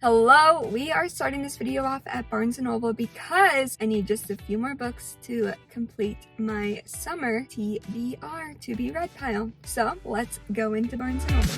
Hello, we are starting this video off at Barnes & Noble because I need just a few more books to complete my summer TBR, to be read pile. So let's go into Barnes & Noble.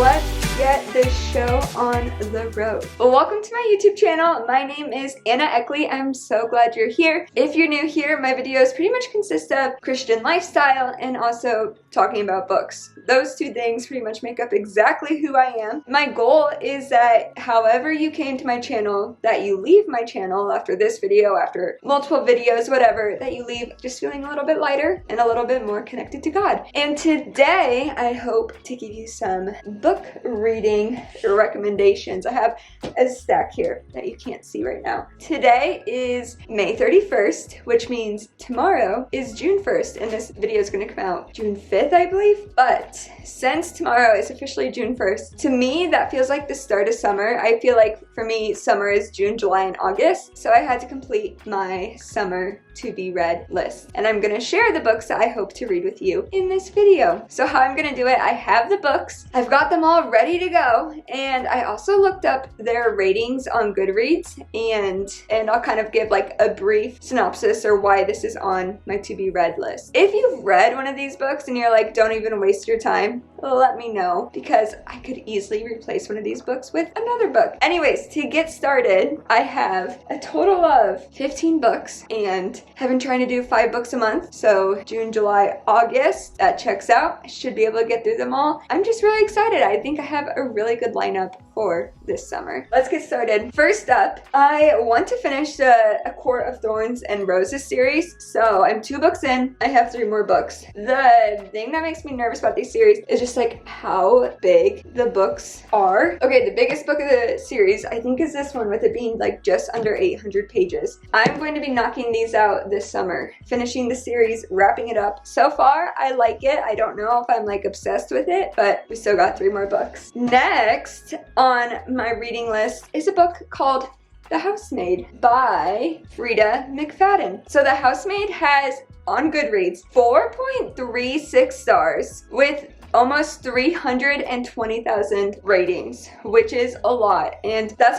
Let's get this show on the road. Well, welcome to my YouTube channel. My name is Anna Eckley. I'm so glad you're here. If you're new here, my videos pretty much consist of Christian lifestyle and also talking about books. Those two things pretty much make up exactly who I am. My goal is that however you came to my channel, that you leave my channel after this video, after multiple videos, whatever, that you leave just feeling a little bit lighter and a little bit more connected to God. And today, I hope to give you some book reading recommendations. I have a stack here that you can't see right now. Today is May 31st, which means tomorrow is June 1st, and this video is going to come out June 5th, I believe. But since tomorrow is officially June 1st, to me that feels like the start of summer. I feel like for me summer is June, July, and August, so I had to complete my summer to be read list, and I'm gonna share the books that I hope to read with you in this video. So how I'm gonna do it, I have the books, I've got them all ready to go, and I also looked up their ratings on Goodreads, and I'll kind of give like a brief synopsis or why this is on my to be read list. If you've read one of these books and you're like, don't even waste your time, let me know, because I could easily replace one of these books with another book. Anyways, to get started, I have a total of 15 books, and have been trying to do 5 books a month. So June, July, August, that checks out. I should be able to get through them all. I'm just really excited. I think I have a really good lineup for this summer. Let's get started. First up, I want to finish the A Court of Thorns and Roses series. So I'm 2 books in. I have 3 more books. The thing that makes me nervous about these series is just like how big the books are. Okay, the biggest book of the series I think is this one, with it being like just under 800 pages. I'm going to be knocking these out this summer, finishing the series, wrapping it up. So far, I like it. I don't know if I'm like obsessed with it, but we still got 3 more books. Next on my reading list is a book called The Housemaid by Frida McFadden. So The Housemaid has on Goodreads 4.36 stars with almost 320,000 ratings, which is a lot, and that's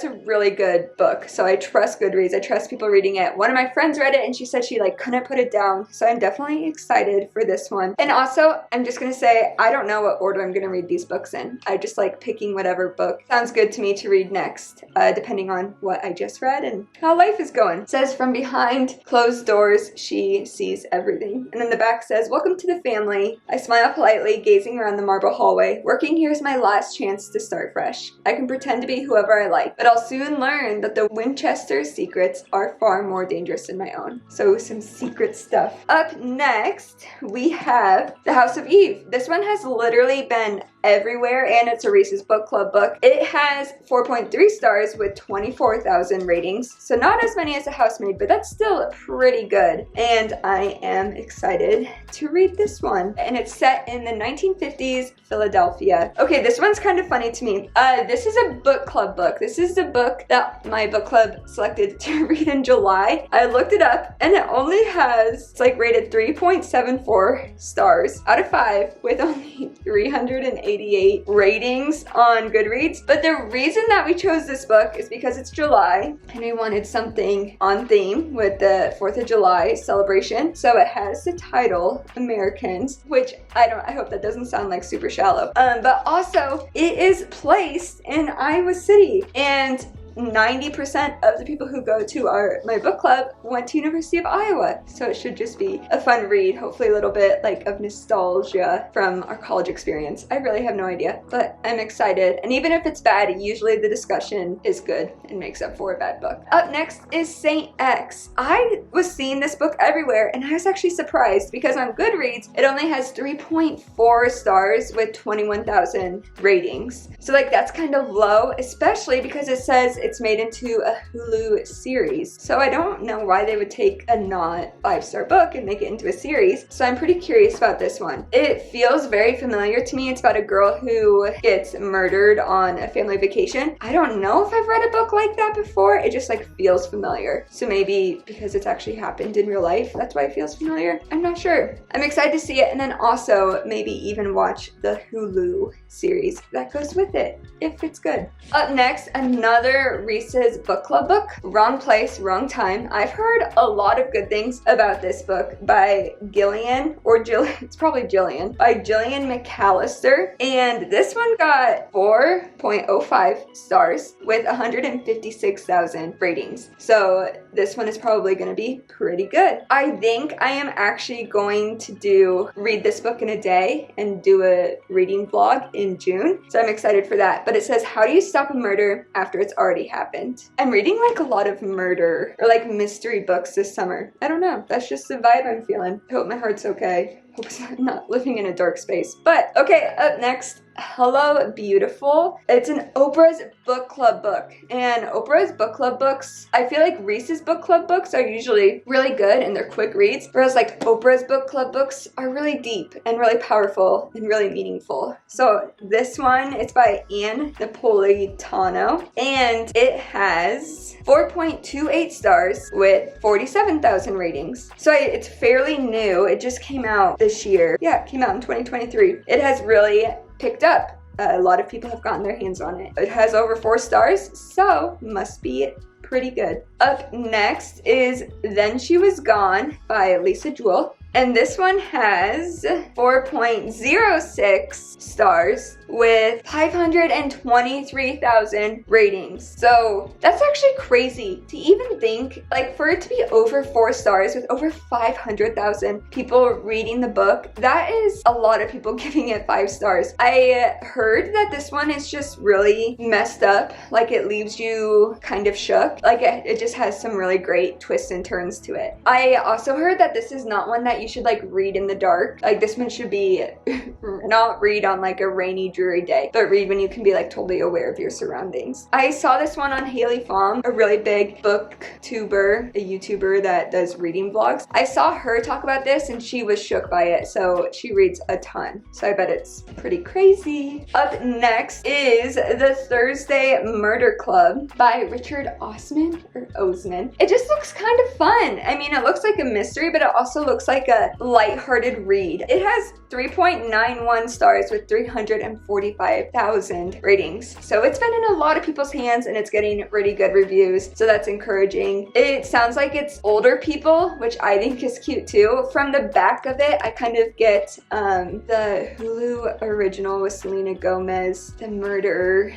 a really good book. So I trust Goodreads. I trust people reading it. One of my friends read it and she said she like couldn't put it down, so I'm definitely excited for this one. And also, I'm just gonna say I don't know what order I'm gonna read these books in. I just like picking whatever book sounds good to me to read next, depending on what I just read and how life is going. It says, from behind closed doors she sees everything, and then the back says, welcome to the family. I smile politely, gazing around the marble hallway. Working here is my last chance to start fresh. I can pretend to be whoever I like, but I'll soon learn that the Winchester's secrets are far more dangerous than my own. So some secret stuff. Up next, we have The House of Eve. This one has literally been everywhere, and it's a Reese's Book Club book. It has 4.3 stars with 24,000 ratings, so not as many as The Housemaid, but that's still pretty good, and I am excited to read this one. And it's set in the 1950s Philadelphia. Okay, this one's kind of funny to me. This is a book club book. This is the book that my book club selected to read in July. I looked it up, and it only has, it's like rated 3.74 stars out of 5 with only 388 ratings on Goodreads. But the reason that we chose this book is because it's July, and we wanted something on theme with the 4th of July celebration. So it has the title Americans, which I hope that doesn't sound like super shallow. But also it is placed in Iowa City, and 90% of the people who go to my book club went to University of Iowa. So it should just be a fun read, hopefully a little bit like of nostalgia from our college experience. I really have no idea, but I'm excited. And even if it's bad, usually the discussion is good and makes up for a bad book. Up next is Saint X. I was seeing this book everywhere, and I was actually surprised because on Goodreads, it only has 3.4 stars with 21,000 ratings. So like that's kind of low, especially because it says it's made into a Hulu series. So I don't know why they would take a not 5-star book and make it into a series. So I'm pretty curious about this one. It feels very familiar to me. It's about a girl who gets murdered on a family vacation. I don't know if I've read a book like that before. It just like feels familiar. So maybe because it's actually happened in real life, that's why it feels familiar. I'm not sure. I'm excited to see it, and then also maybe even watch the Hulu series that goes with it, if it's good. Up next, another Reese's book club book, Wrong Place, Wrong Time. I've heard a lot of good things about this book by Gillian, or Jillian, it's probably Jillian, by Jillian McAllister, and this one got 4.05 stars with 156,000 ratings. So this one is probably going to be pretty good. I think I am actually going to read this book in a day and do a reading vlog in June. So I'm excited for that. But it says, how do you stop a murder after it's already happened? I'm reading like a lot of murder or like mystery books this summer. I don't know. That's just the vibe I'm feeling. I hope my heart's okay. Hope I'm not living in a dark space. But okay, up next, Hello Beautiful. It's an Oprah's book club book, and Oprah's book club books, I feel like Reese's book club books are usually really good and they're quick reads, whereas like Oprah's book club books are really deep and really powerful and really meaningful. So this one, it's by Anne Napolitano, and it has 4.28 stars with 47,000 ratings. So it's fairly new. It just came out this year. Yeah, it came out in 2023. It has really picked up. A lot of people have gotten their hands on it. It has over 4 stars, so must be pretty good. Up next is Then She Was Gone by Lisa Jewell. And this one has 4.06 stars with 523,000 ratings. So that's actually crazy to even think, like, for it to be over 4 stars with over 500,000 people reading the book. That is a lot of people giving it 5 stars. I heard that this one is just really messed up. Like, it leaves you kind of shook. Like, it just has some really great twists and turns to it. I also heard that this is not one that you should like read in the dark. Like, this one should be not read on like a rainy, dreary day, but read when you can be like totally aware of your surroundings. I saw this one on Haley Fong, a really big booktuber, a YouTuber that does reading vlogs. I saw her talk about this and she was shook by it, so she reads a ton. So I bet it's pretty crazy. Up next is The Thursday Murder Club by Richard Osman or Osman. It just looks kind of fun. I mean, it looks like a mystery, but it also looks like a lighthearted read. It has 3.91 stars with 345,000 ratings. So it's been in a lot of people's hands and it's getting really good reviews. So that's encouraging. It sounds like it's older people, which I think is cute too. From the back of it, I kind of get the Hulu original with Selena Gomez, The Murder.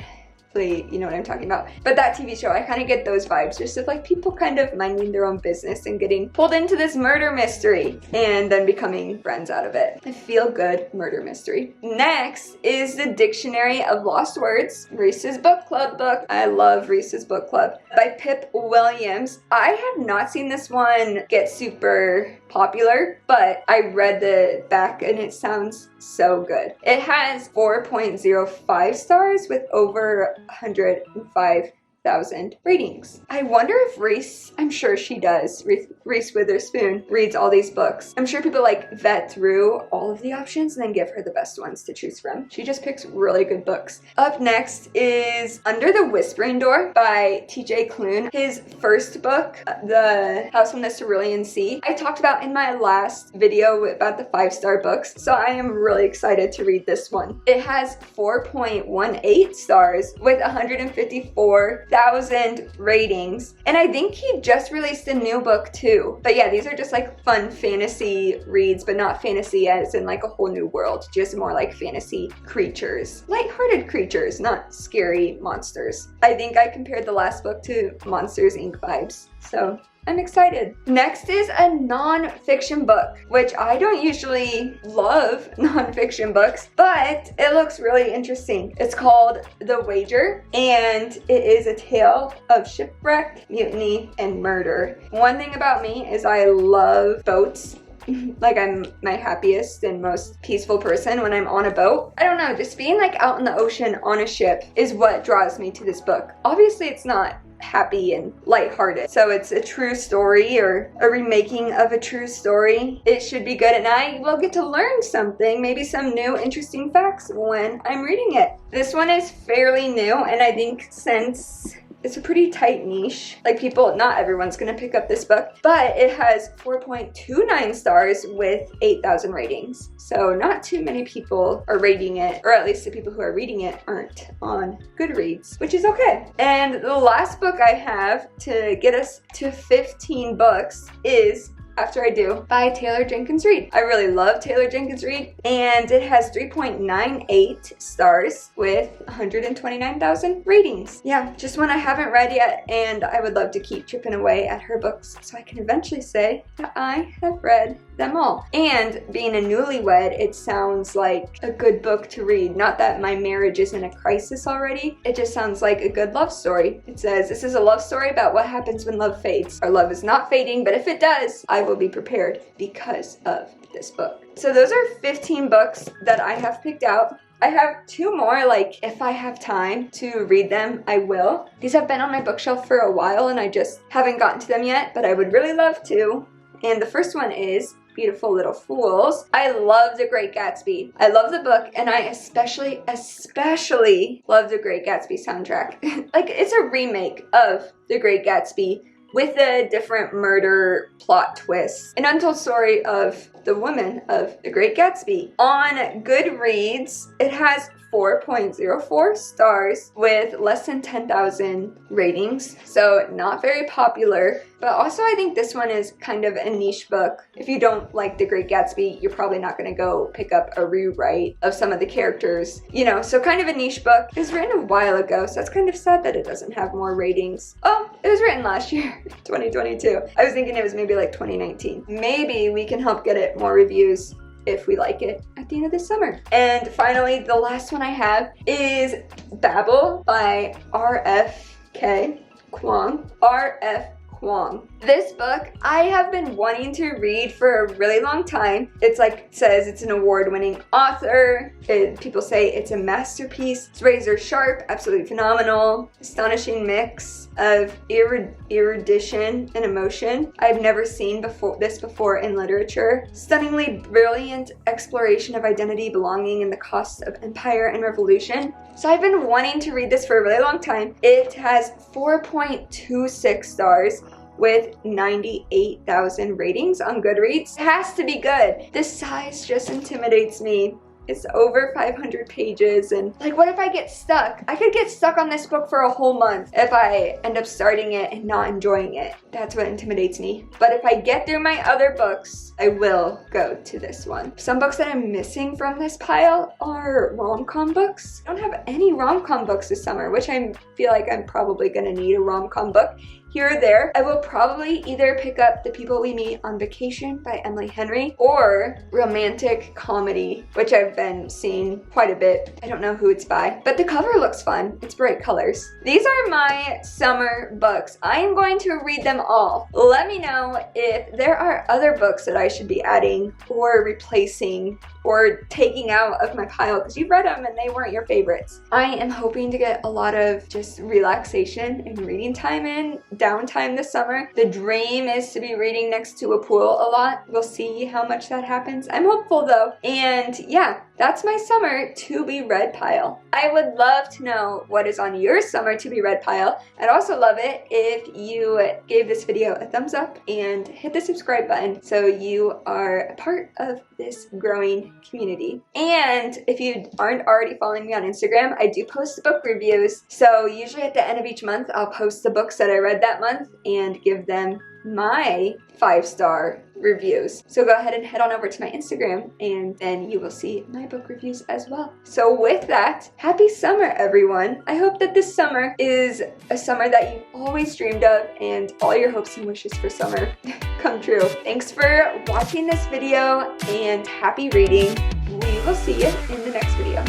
You know what I'm talking about. But that TV show, I kind of get those vibes, just of like people kind of minding their own business and getting pulled into this murder mystery and then becoming friends out of it. A feel-good murder mystery. Next is The Dictionary of Lost Words, Reese's book club book. I love Reese's book club by Pip Williams. I have not seen this one get super popular, but I read the back and it sounds so good. It has 4.05 stars with over 105,000 ratings. I wonder if Reese, I'm sure she does, Reese Witherspoon reads all these books. I'm sure people like vet through all of the options and then give her the best ones to choose from. She just picks really good books. Up next is Under the Whispering Door by TJ Klune. His first book, The House on the Cerulean Sea, I talked about in my last video about the 5-star books, so I am really excited to read this one. It has 4.18 stars with 154,000 ratings, and I think he just released a new book too. But yeah, these are just like fun fantasy reads, but not fantasy as in like a whole new world, just more like fantasy creatures. Lighthearted creatures, not scary monsters. I think I compared the last book to Monsters, Inc. vibes, so I'm excited. Next is a non-fiction book, which I don't usually love non-fiction books, but it looks really interesting. It's called The Wager, and it is a tale of shipwreck, mutiny, and murder. One thing about me is I love boats like I'm my happiest and most peaceful person when I'm on a boat. I don't know, just being like out in the ocean on a ship is what draws me to this book. Obviously it's not happy and lighthearted, so it's a true story or a remaking of a true story. It should be good, and I will get to learn something, maybe some new interesting facts when I'm reading it. This one is fairly new, and I think since it's a pretty tight niche, like people, not everyone's gonna pick up this book, but it has 4.29 stars with 8,000 ratings. So not too many people are rating it, or at least the people who are reading it aren't on Goodreads, which is okay. And the last book I have to get us to 15 books is After I Do by Taylor Jenkins Reid. I really love Taylor Jenkins Reid, and it has 3.98 stars with 129,000 ratings. Yeah, just one I haven't read yet, and I would love to keep chipping away at her books so I can eventually say that I have read them all. And being a newlywed, it sounds like a good book to read. Not that my marriage is in a crisis already, it just sounds like a good love story. It says, this is a love story about what happens when love fades. Our love is not fading, but if it does, I will be prepared because of this book. So those are 15 books that I have picked out. I have 2 more, like if I have time to read them, I will. These have been on my bookshelf for a while and I just haven't gotten to them yet, but I would really love to. And the first one is Beautiful Little Fools. I love The Great Gatsby. I love the book, and I especially love The Great Gatsby soundtrack. Like, it's a remake of The Great Gatsby with a different murder plot twist. An untold story of the woman of The Great Gatsby. On Goodreads, it has 4.04 stars with less than 10,000 ratings, so not very popular. But also I think this one is kind of a niche book. If you don't like The Great Gatsby, you're probably not gonna go pick up a rewrite of some of the characters, you know, so kind of a niche book. It was written a while ago, so that's kind of sad that it doesn't have more ratings. Oh, it was written last year, 2022. I was thinking it was maybe like 2019. Maybe we can help get it more reviews if we like it at the end of this summer. And finally, the last one I have is Babel by R.F.K. Kuang. R.F. Kuang. This book I have been wanting to read for a really long time. It's like it says it's an award-winning author. People say it's a masterpiece. It's razor sharp, absolutely phenomenal, astonishing mix of erudition and emotion I've never seen this before in literature. Stunningly brilliant exploration of identity, belonging, and the cost of empire and revolution. So I've been wanting to read this for a really long time. It has 4.26 stars with 98,000 ratings on Goodreads. It has to be good. The size just intimidates me. It's over 500 pages, and like, what if I get stuck? I could get stuck on this book for a whole month if I end up starting it and not enjoying it. That's what intimidates me. But if I get through my other books, I will go to this one. Some books that I'm missing from this pile are rom-com books. I don't have any rom-com books this summer, which I feel like I'm probably gonna need a rom-com book here or there. I will probably either pick up The People We Meet on Vacation by Emily Henry or romantic comedy, which I've been seeing quite a bit. I don't know who it's by, but the cover looks fun. It's bright colors. These are my summer books. I am going to read them all. Let me know if there are other books that I should be adding or replacing or taking out of my pile because you've read them and they weren't your favorites. I am hoping to get a lot of just relaxation and reading time in, downtime this summer. The dream is to be reading next to a pool a lot. We'll see how much that happens. I'm hopeful though. And yeah, that's my summer to be read pile. I would love to know what is on your summer to be read pile. I'd also love it if you gave this video a thumbs up and hit the subscribe button so you are a part of this growing community. And if you aren't already following me on Instagram, I do post book reviews. So usually at the end of each month, I'll post the books that I read that month and give them my 5-star reviews. So go ahead and head on over to my Instagram and then you will see my book reviews as well. So with that, happy summer everyone. I hope that this summer is a summer that you've always dreamed of and all your hopes and wishes for summer come true. Thanks for watching this video and happy reading. We will see you in the next video.